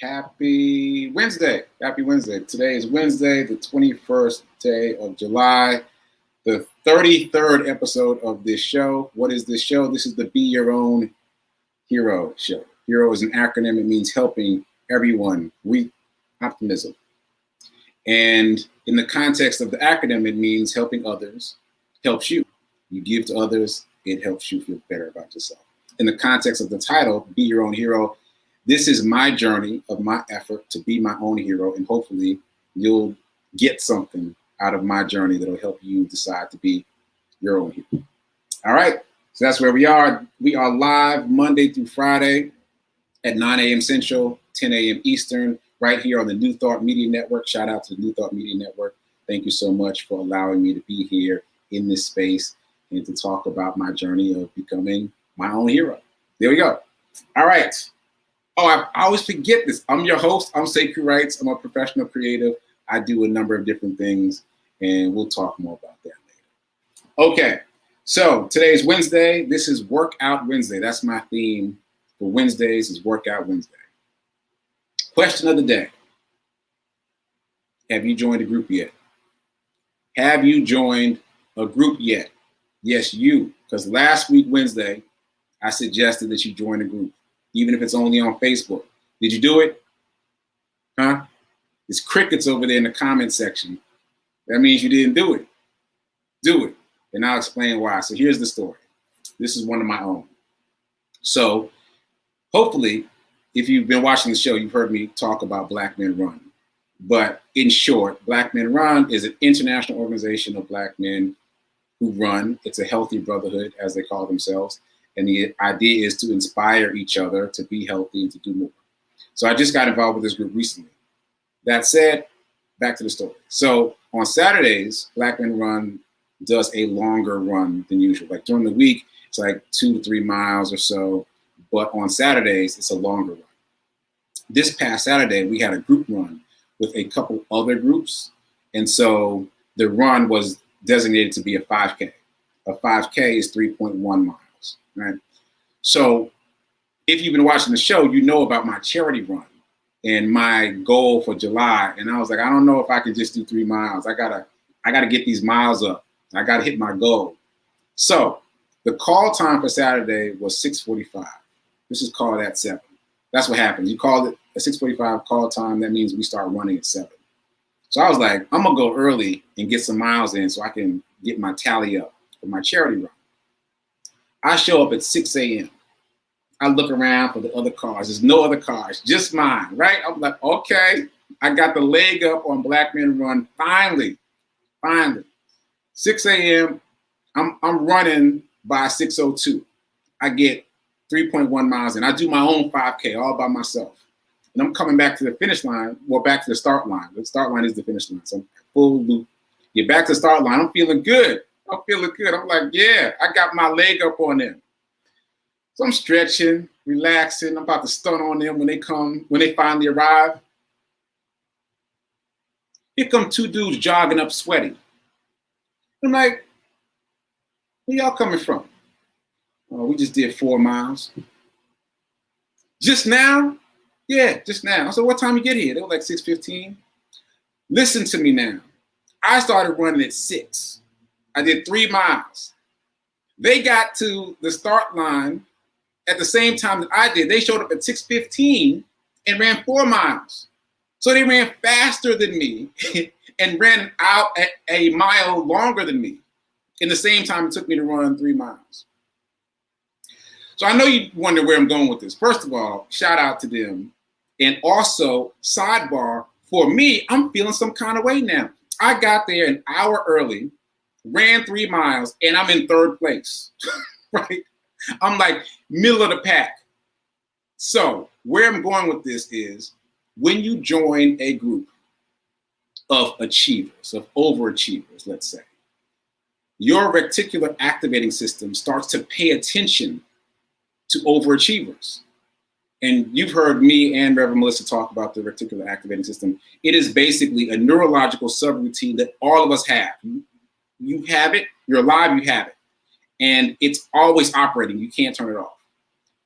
Happy Wednesday. Happy Wednesday. Today is Wednesday, the 21st day of July, the 33rd episode of this show. What is this show? This is the Be Your Own Hero show. Hero is an acronym. It means helping everyone, optimism. And in the context of the acronym, it means helping others helps you. You give to others, it helps you feel better about yourself. In the context of the title, Be Your Own Hero, this is my journey of my effort to be my own hero, and hopefully you'll get something out of my journey that'll help you decide to be your own hero. All right, so that's where we are. We are live Monday through Friday at 9 a.m. Central, 10 a.m. Eastern, right here on the New Thought Media Network. Shout out to the New Thought Media Network. Thank you so much for allowing me to be here in this space and to talk about my journey of becoming my own hero. There we go. All right. Oh, I always forget this. I'm your host. I'm Sekou Wrights. I'm a professional creative. I do a number of different things, and we'll talk more about that later. Okay, so today's Wednesday. This is Workout Wednesday. That's my theme for Wednesdays is Workout Wednesday. Question of the day. Have you joined a group yet? Have you joined a group yet? Yes, you. Because last week, Wednesday, I suggested that you join a group, even if it's only on Facebook. Did you do it? Huh? It's crickets over there in the comment section. That means you didn't do it. Do it. And I'll explain why. So here's the story. This is one of my own. So hopefully, if you've been watching the show, you've heard me talk about Black Men Run. But in short, Black Men Run is an international organization of Black men who run. It's a healthy brotherhood, as they call themselves. And the idea is to inspire each other to be healthy and to do more. So I just got involved with this group recently. That said, back to the story. So on Saturdays, Black Men Run does a longer run than usual. Like during the week, it's like 2 to 3 miles or so. But on Saturdays, it's a longer run. This past Saturday, we had a group run with a couple other groups. And so the run was designated to be a 5K. A 5K is 3.1 miles, right? So if you've been watching the show, you know about my charity run and my goal for July. And I was like, I don't know if I can just do 3 miles. I gotta get these miles up. I gotta hit my goal. So the call time for Saturday was 6:45. This is called at 7. That's what happens. You call it a 6:45 call time. That means we start running at 7. So I was like, I'm gonna go early and get some miles in so I can get my tally up for my charity run. I show up at 6 a.m. I look around for the other cars. There's no other cars, just mine, right? I'm like, okay, I got the leg up on Black Men Run. Finally. 6 a.m. I'm running by 6:02. I get 3.1 miles in. I do my own 5K all by myself. And I'm coming back to the finish line, well, back to the start line. The start line is the finish line. So I'm full loop. Get back to the start line. I'm feeling good. I'm like, yeah, I got my leg up on them. So I'm stretching, relaxing. I'm about to stun on them when they finally arrive. Here come 2 dudes jogging up sweaty. I'm like, where y'all coming from? Oh, we just did 4 miles. Just now? Yeah, just now. I said, what time you get here? They were like 6:15. Listen to me now. I started running at 6. I did 3 miles. They got to the start line at the same time that I did. They showed up at 6:15 and ran 4 miles. So they ran faster than me and ran out at a mile longer than me in the same time it took me to run 3 miles. So I know you wonder where I'm going with this. First of all, shout out to them. And also, sidebar, for me, I'm feeling some kind of way now. I got there an hour early, ran 3 miles, and I'm in 3rd place, right? I'm like middle of the pack. So where I'm going with this is when you join a group of achievers, of overachievers, let's say, your reticular activating system starts to pay attention to overachievers. And you've heard me and Reverend Melissa talk about the reticular activating system. It is basically a neurological subroutine that all of us have. You have it, you're alive, you have it. And it's always operating, you can't turn it off.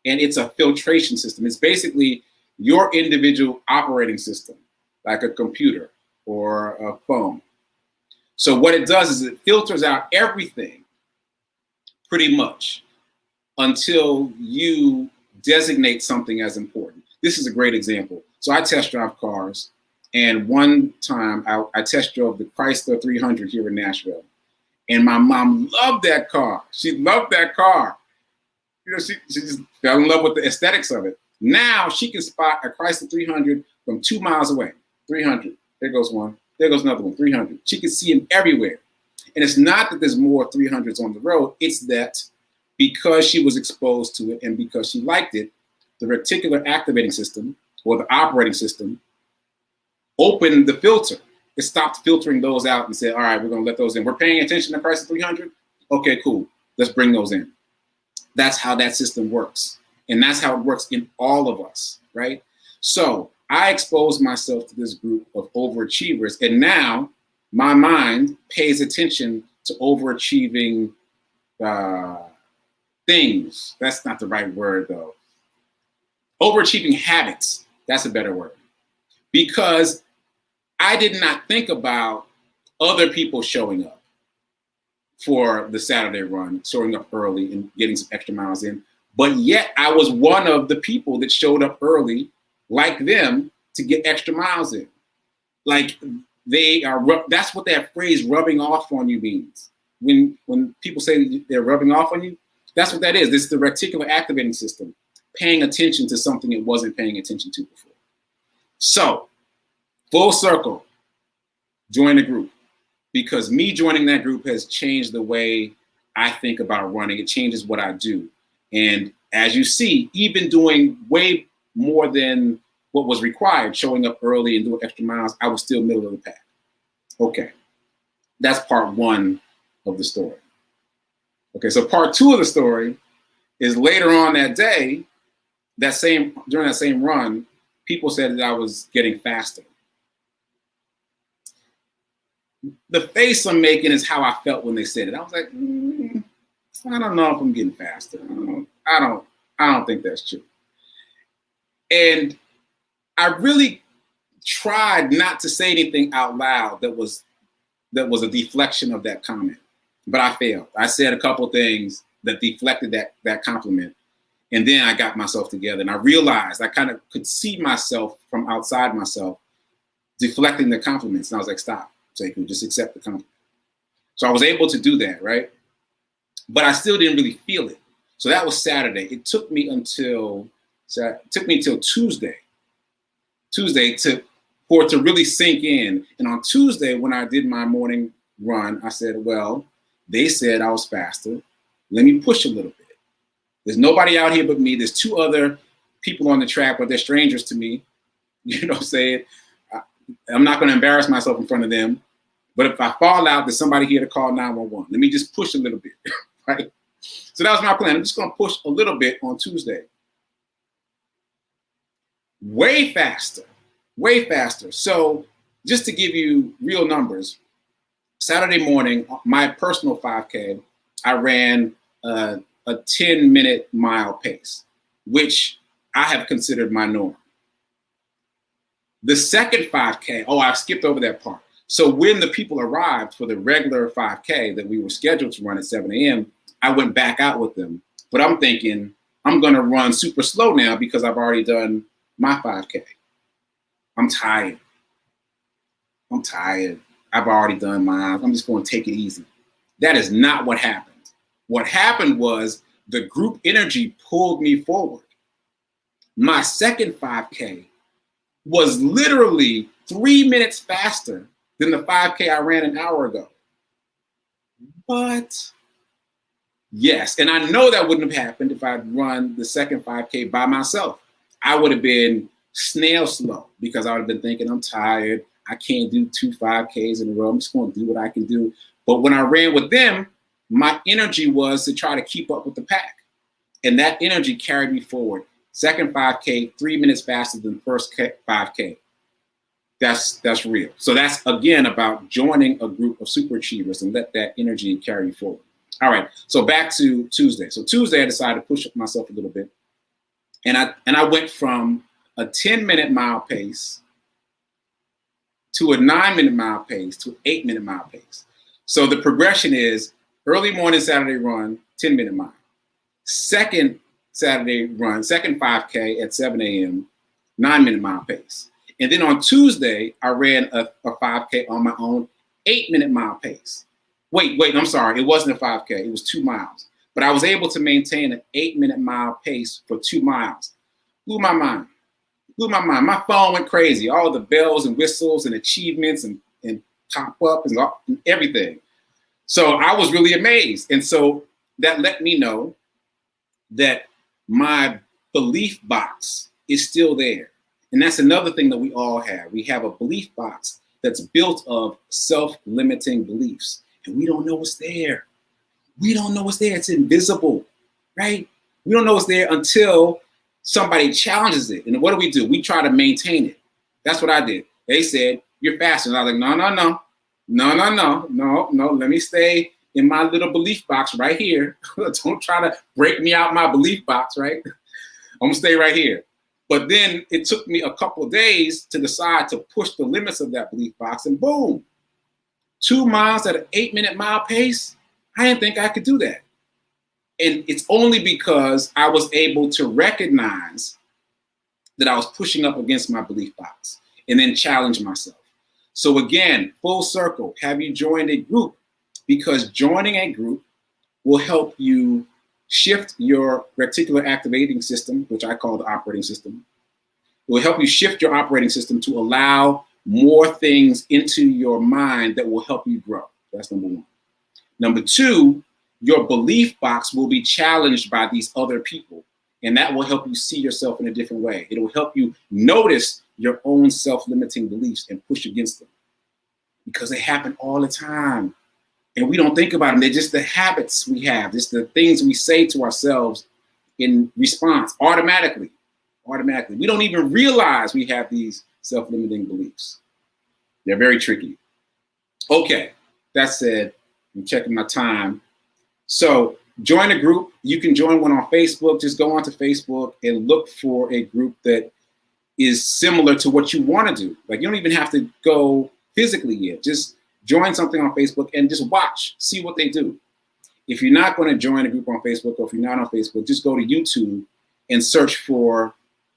And it's a filtration system. It's basically your individual operating system, like a computer or a phone. So what it does is it filters out everything pretty much until you designate something as important. This is a great example. So I test drive cars, and one time I test drove the Chrysler 300 here in Nashville, and my mom loved that car. She loved that car. You know, she just fell in love with the aesthetics of it. Now she can spot a Chrysler 300 from 2 miles away. 300. There goes one. There goes another one. 300. She can see them everywhere. And it's not that there's more 300s on the road. It's that because she was exposed to it and because she liked it, the reticular activating system or the operating system opened the filter. It stopped filtering those out and said, all right, we're going to let those in. We're paying attention to Chrysler 300. Okay, cool. Let's bring those in. That's how that system works. And that's how it works in all of us, right? So I exposed myself to this group of overachievers, and now my mind pays attention to overachieving things. That's not the right word, though. Overachieving habits, that's a better word. Because I did not think about other people showing up for the Saturday run, showing up early and getting some extra miles in. But yet I was one of the people that showed up early, like them, to get extra miles in. Like they are, that's what that phrase rubbing off on you means. When people say they're rubbing off on you, that's what that is. This is the reticular activating system, paying attention to something it wasn't paying attention to before. So, full circle, join the group. Because me joining that group has changed the way I think about running. It changes what I do. And as you see, even doing way more than what was required, showing up early and doing extra miles, I was still middle of the pack. Okay, that's part one of the story. Okay, so part two of the story is later on that day, during that same run, people said that I was getting faster. The face I'm making is how I felt when they said it. I was like, I don't know if I'm getting faster. I don't think that's true. And I really tried not to say anything out loud that was a deflection of that comment, but I failed. I said a couple things that deflected that compliment, and then I got myself together, and I realized I kind of could see myself from outside myself deflecting the compliments, and I was like, stop. Sekou, just accept the compliment. So I was able to do that, right? But I still didn't really feel it. So that was Saturday. It took me until Tuesday for it to really sink in. And on Tuesday, when I did my morning run, I said, well, they said I was faster. Let me push a little bit. There's nobody out here but me. There's two other people on the track, but they're strangers to me. You know what I'm saying? I'm not going to embarrass myself in front of them. But if I fall out, there's somebody here to call 911. Let me just push a little bit, right? So that was my plan. I'm just going to push a little bit on Tuesday. Way faster, way faster. So just to give you real numbers, Saturday morning, my personal 5K, I ran a 10-minute mile pace, which I have considered my norm. The second 5K, I skipped over that part. So when the people arrived for the regular 5K that we were scheduled to run at 7 a.m., I went back out with them. But I'm thinking, I'm going to run super slow now because I've already done my 5K. I'm tired. I've already done mine. I'm just going to take it easy. That is not what happened. What happened was the group energy pulled me forward. My second 5K was literally 3 minutes faster than the 5K I ran an hour ago. What? Yes, and I know that wouldn't have happened if I'd run the second 5K by myself. I would have been snail slow because I would have been thinking, I'm tired. I can't do 2 5Ks in a row. I'm just going to do what I can do. But when I ran with them, my energy was to try to keep up with the pack. And that energy carried me forward. Second 5K, 3 minutes faster than first 5K. That's real. So that's, again, about joining a group of super achievers and let that energy carry you forward. All right, so back to Tuesday. So Tuesday, I decided to push myself a little bit. And I went from a 10-minute mile pace to a 9-minute mile pace to an 8-minute mile pace. So the progression is early morning Saturday run, 10-minute mile. Second Saturday run, second 5K at 7 a.m., 9-minute mile pace. And then on Tuesday, I ran a 5K on my own, 8-minute mile pace. Wait, I'm sorry. It wasn't a 5K. It was 2 miles. But I was able to maintain an 8-minute mile pace for 2 miles. Blew my mind. My phone went crazy. All the bells and whistles and achievements and pop-up and everything. So I was really amazed. And so that let me know that my belief box is still there. And that's another thing that we all have. We have a belief box that's built of self-limiting beliefs. And we don't know what's there. We don't know what's there. It's invisible, right? We don't know what's there until somebody challenges it. And what do? We try to maintain it. That's what I did. They said, you're fasting. I was like, no. Let me stay in my little belief box right here. Don't try to break me out my belief box, right? I'm gonna stay right here. But then it took me a couple of days to decide to push the limits of that belief box, and boom, 2 miles at an 8-minute mile pace. I didn't think I could do that. And it's only because I was able to recognize that I was pushing up against my belief box and then challenge myself. So again, full circle, have you joined a group? Because joining a group will help you shift your reticular activating system, which I call the operating system. It will help you shift your operating system to allow more things into your mind that will help you grow. That's number one. Number two, your belief box will be challenged by these other people, and that will help you see yourself in a different way. It will help you notice your own self-limiting beliefs and push against them, because they happen all the time. And we don't think about them. They're just the habits we have, just the things we say to ourselves in response automatically. We don't even realize we have these self-limiting beliefs. They're very tricky. Okay, that said, I'm checking my time. So join a group. You can join one on Facebook. Just go onto Facebook and look for a group that is similar to what you want to do. Like, you don't even have to go physically yet. Just join something on Facebook and just watch, see what they do. If you're not going to join a group on Facebook, or if you're not on Facebook, just go to YouTube and search for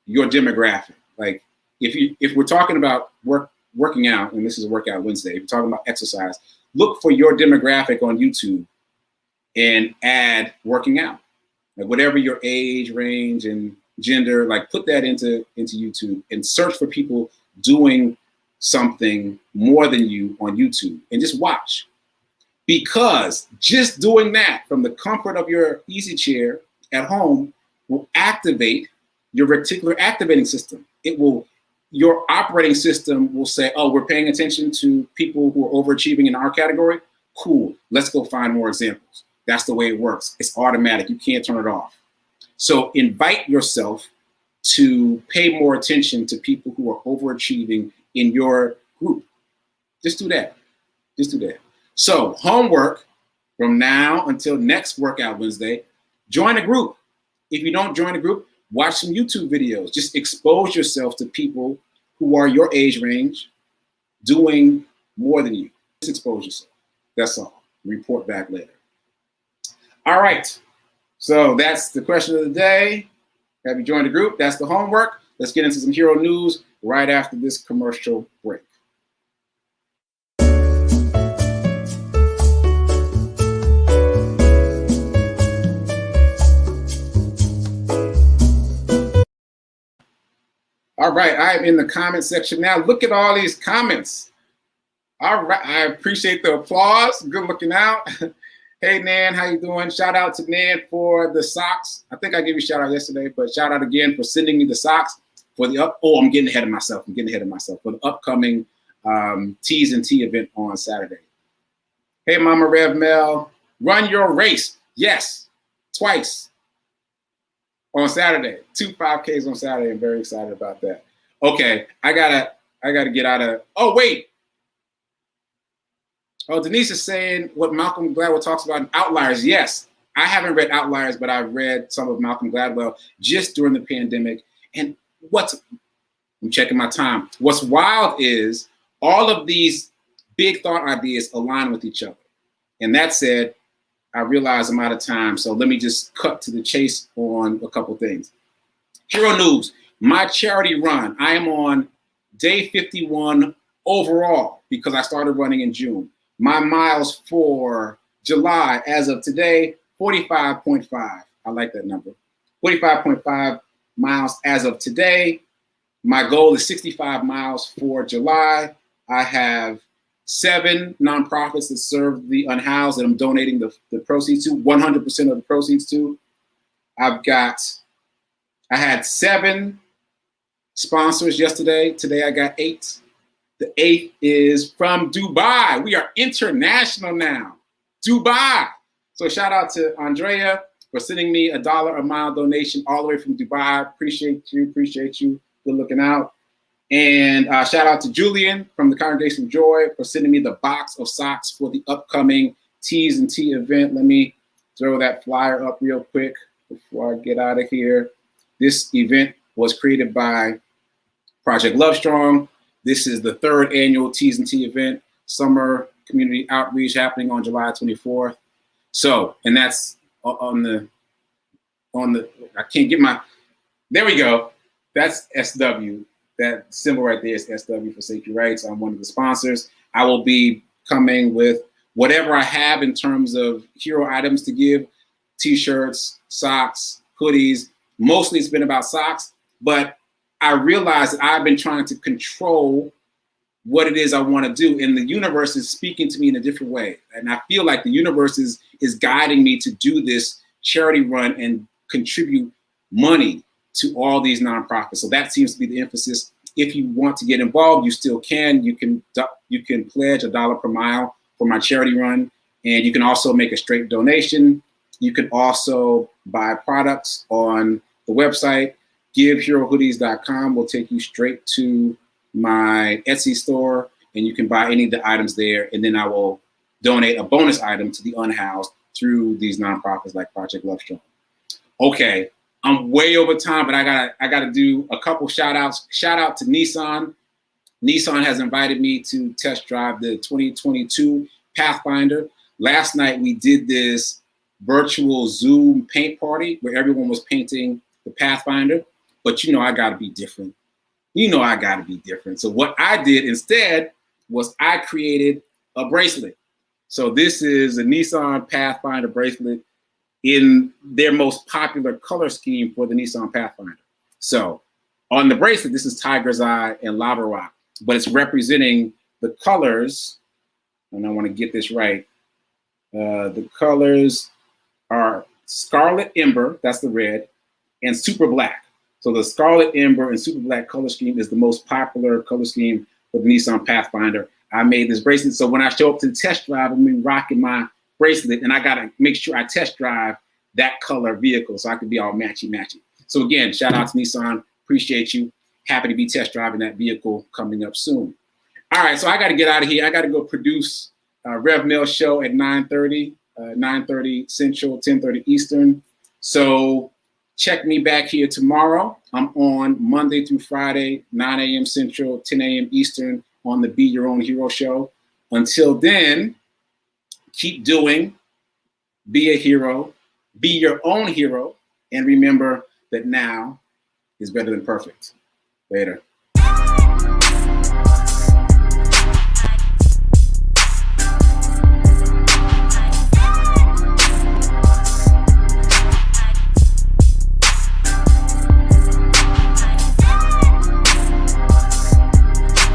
your demographic. Like, if we're talking about working out, and this is a workout Wednesday, if you're talking about exercise, look for your demographic on YouTube and add working out. Like, whatever your age range and gender, like, put that into YouTube and search for people doing something more than you on YouTube and just watch. Because just doing that from the comfort of your easy chair at home will activate your reticular activating system. Your operating system will say, oh, we're paying attention to people who are overachieving in our category. Cool, let's go find more examples. That's the way it works. It's automatic, you can't turn it off. So invite yourself to pay more attention to people who are overachieving in your group. Just do that. So homework from now until next workout Wednesday, join a group. If you don't join a group, watch some YouTube videos. Just expose yourself to people who are your age range doing more than you. Just expose yourself. That's all. Report back later. All right. So that's the question of the day. Have you joined a group? That's the homework. Let's get into some hero news right after this commercial break. All right, I am in the comment section now. Look at all these comments. All right, I appreciate the applause. Good looking out. Hey, Nan, how you doing? Shout out to Nan for the socks. I think I gave you a shout out yesterday, but shout out again for sending me the socks for the I'm getting ahead of myself. For the upcoming T's and T event on Saturday. Hey, Mama Rev Mel, run your race. Yes, twice on Saturday. 2 5Ks on Saturday. I'm very excited about that. Okay, I gotta get out of. Oh, wait. Oh, Denise is saying what Malcolm Gladwell talks about in Outliers. Yes, I haven't read Outliers, but I've read some of Malcolm Gladwell just during the pandemic. And what's I'm checking my time. What's wild is all of these big thought ideas align with each other. And that said, I realize I'm out of time, so let me just cut to the chase on a couple things. Hero News, my charity run. I am on day 51 overall because I started running in June. My miles for July, as of today, 45.5. I like that number. 45.5 miles as of today. My goal is 65 miles for July. I have 7 nonprofits that serve the unhoused that I'm donating the proceeds to, 100% of the proceeds to. I had 7 sponsors yesterday. Today I got 8. The 8th is from Dubai. We are international now. Dubai. So shout out to Andrea for sending me $1 a mile donation all the way from Dubai. Appreciate you. Good looking out. And shout out to Julian from the Congregation of Joy for sending me the box of socks for the upcoming T's and T event. Let me throw that flyer up real quick before I get out of here. This event was created by Project Love Strong. This is the 3rd annual T's and T event, summer community outreach happening on July 24th. So, and that's on the, I can't get my, there we go. That's SW. That symbol right there is SW for Safety Rights. I'm one of the sponsors. I will be coming with whatever I have in terms of hero items to give, t-shirts, socks, hoodies. Mostly it's been about socks, but I realized that I've been trying to control what it is I want to do, and the universe is speaking to me in a different way. And I feel like the universe is guiding me to do this charity run and contribute money to all these nonprofits. So that seems to be the emphasis. If you want to get involved, you still can. You can pledge $1 per mile for my charity run, and you can also make a straight donation. You can also buy products on the website. GiveHeroHoodies.com will take you straight to my Etsy store, and you can buy any of the items there, and then I will donate a bonus item to the unhoused through these nonprofits like Project Love Strong. Okay, I'm way over time, but I gotta do a couple shout outs. Shout out to Nissan. Nissan has invited me to test drive the 2022 Pathfinder. Last night we did this virtual Zoom paint party where everyone was painting the Pathfinder, but you know I gotta be different. So what I did instead was I created a bracelet. So this is a Nissan Pathfinder bracelet in their most popular color scheme for the Nissan Pathfinder. So on the bracelet, this is Tiger's Eye and Lava Rock, but it's representing the colors, and I want to get this right. The colors are Scarlet Ember, that's the red, and Super Black. So the Scarlet Ember and Super Black color scheme is the most popular color scheme for the Nissan Pathfinder. I made this bracelet, so when I show up to the test drive, I'm gonna be rocking my bracelet, and I gotta make sure I test drive that color vehicle so I can be all matchy. So again, shout out to Nissan, appreciate you. Happy to be test driving that vehicle coming up soon. All right, so I gotta get out of here. I gotta go produce Rev Mill show at 9:30, 9:30 Central, 10:30 Eastern. So check me back here tomorrow. I'm on Monday through Friday, 9 a.m. Central, 10 a.m. Eastern on the Be Your Own Hero show. Until then, keep doing, be a hero, be your own hero, and remember that now is better than perfect. Later.